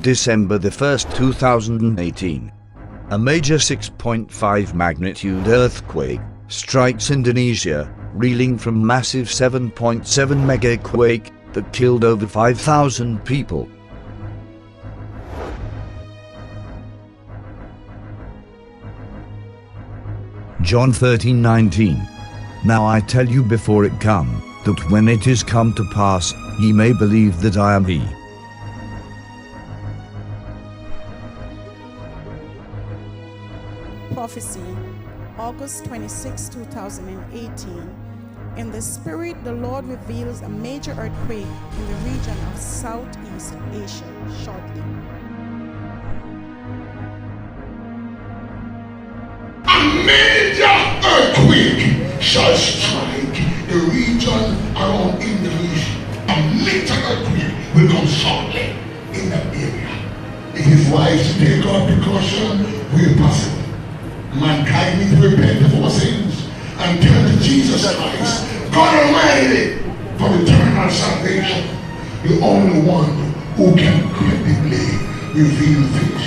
December the 1st, 2018. A major 6.5 magnitude earthquake strikes Indonesia, reeling from massive 7.7 mega-quake that killed over 5,000 people. John 13:19. Now I tell you before it come, that when it is come to pass, ye may believe that I am he. Prophecy, August 26, 2018. In the spirit, the Lord reveals a major earthquake in the region of Southeast Asia shortly. A major earthquake shall strike the region around Indonesia. A major earthquake will come shortly in that area. It is wise to take our precaution where possible. Mankind needs to repent of our sins and turn to Jesus Christ, God Almighty, for eternal salvation. The only one who can credibly reveal things